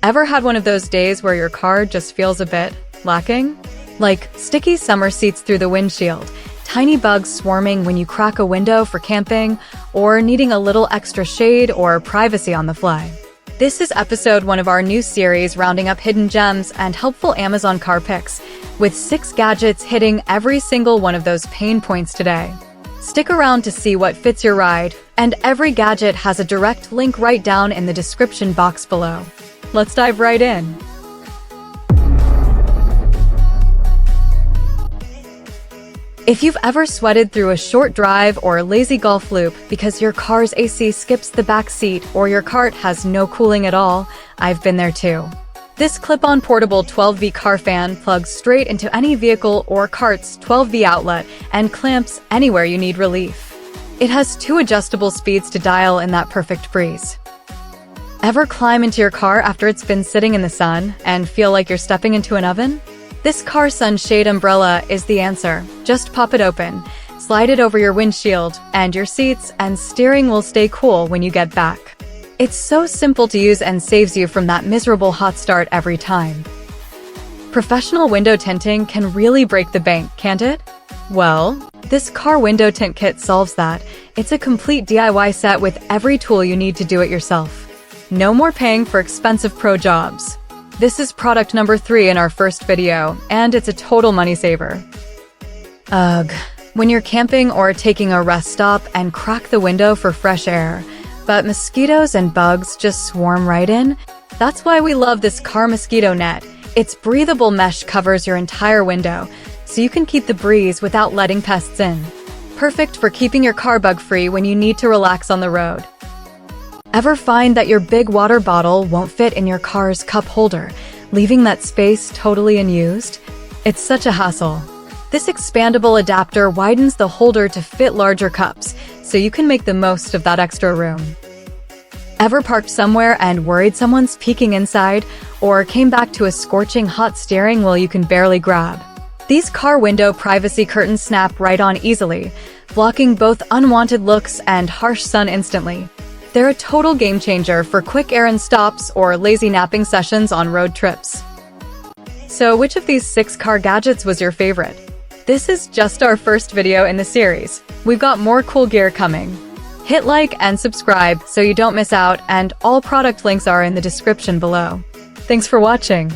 Ever had one of those days where your car just feels a bit lacking? Like sticky summer seats through the windshield, tiny bugs swarming when you crack a window for camping, or needing a little extra shade or privacy on the fly. This is episode 1 of our new series rounding up hidden gems and helpful Amazon car picks, with 6 gadgets hitting every single one of those pain points today. Stick around to see what fits your ride, and every gadget has a direct link right down in the description box below. Let's dive right in. If you've ever sweated through a short drive or lazy golf loop because your car's AC skips the back seat or your cart has no cooling at all, I've been there too. This clip-on portable 12V car fan plugs straight into any vehicle or cart's 12V outlet and clamps anywhere you need relief. It has 2 adjustable speeds to dial in that perfect breeze. Ever climb into your car after it's been sitting in the sun and feel like you're stepping into an oven? This car sun shade umbrella is the answer. Just pop it open, slide it over your windshield, and your seats and steering will stay cool when you get back. It's so simple to use and saves you from that miserable hot start every time. Professional window tinting can really break the bank, can't it? Well, this car window tint kit solves that. It's a complete DIY set with every tool you need to do it yourself. No more paying for expensive pro jobs. This is product number 3 in our first video, and it's a total money saver. Ugh, when you're camping or taking a rest stop and crack the window for fresh air, but mosquitoes and bugs just swarm right in? That's why we love this car mosquito net. Its breathable mesh covers your entire window, so you can keep the breeze without letting pests in. Perfect for keeping your car bug-free when you need to relax on the road. Ever find that your big water bottle won't fit in your car's cup holder, leaving that space totally unused? It's such a hassle. This expandable adapter widens the holder to fit larger cups, so you can make the most of that extra room. Ever parked somewhere and worried someone's peeking inside, or came back to a scorching hot steering wheel you can barely grab? These car window privacy curtains snap right on easily, blocking both unwanted looks and harsh sun instantly. They're a total game changer for quick errand stops or lazy napping sessions on road trips. So which of these 6 car gadgets was your favorite? This is just our first video in the series. We've got more cool gear coming. Hit like and subscribe so you don't miss out, and all product links are in the description below. Thanks for watching.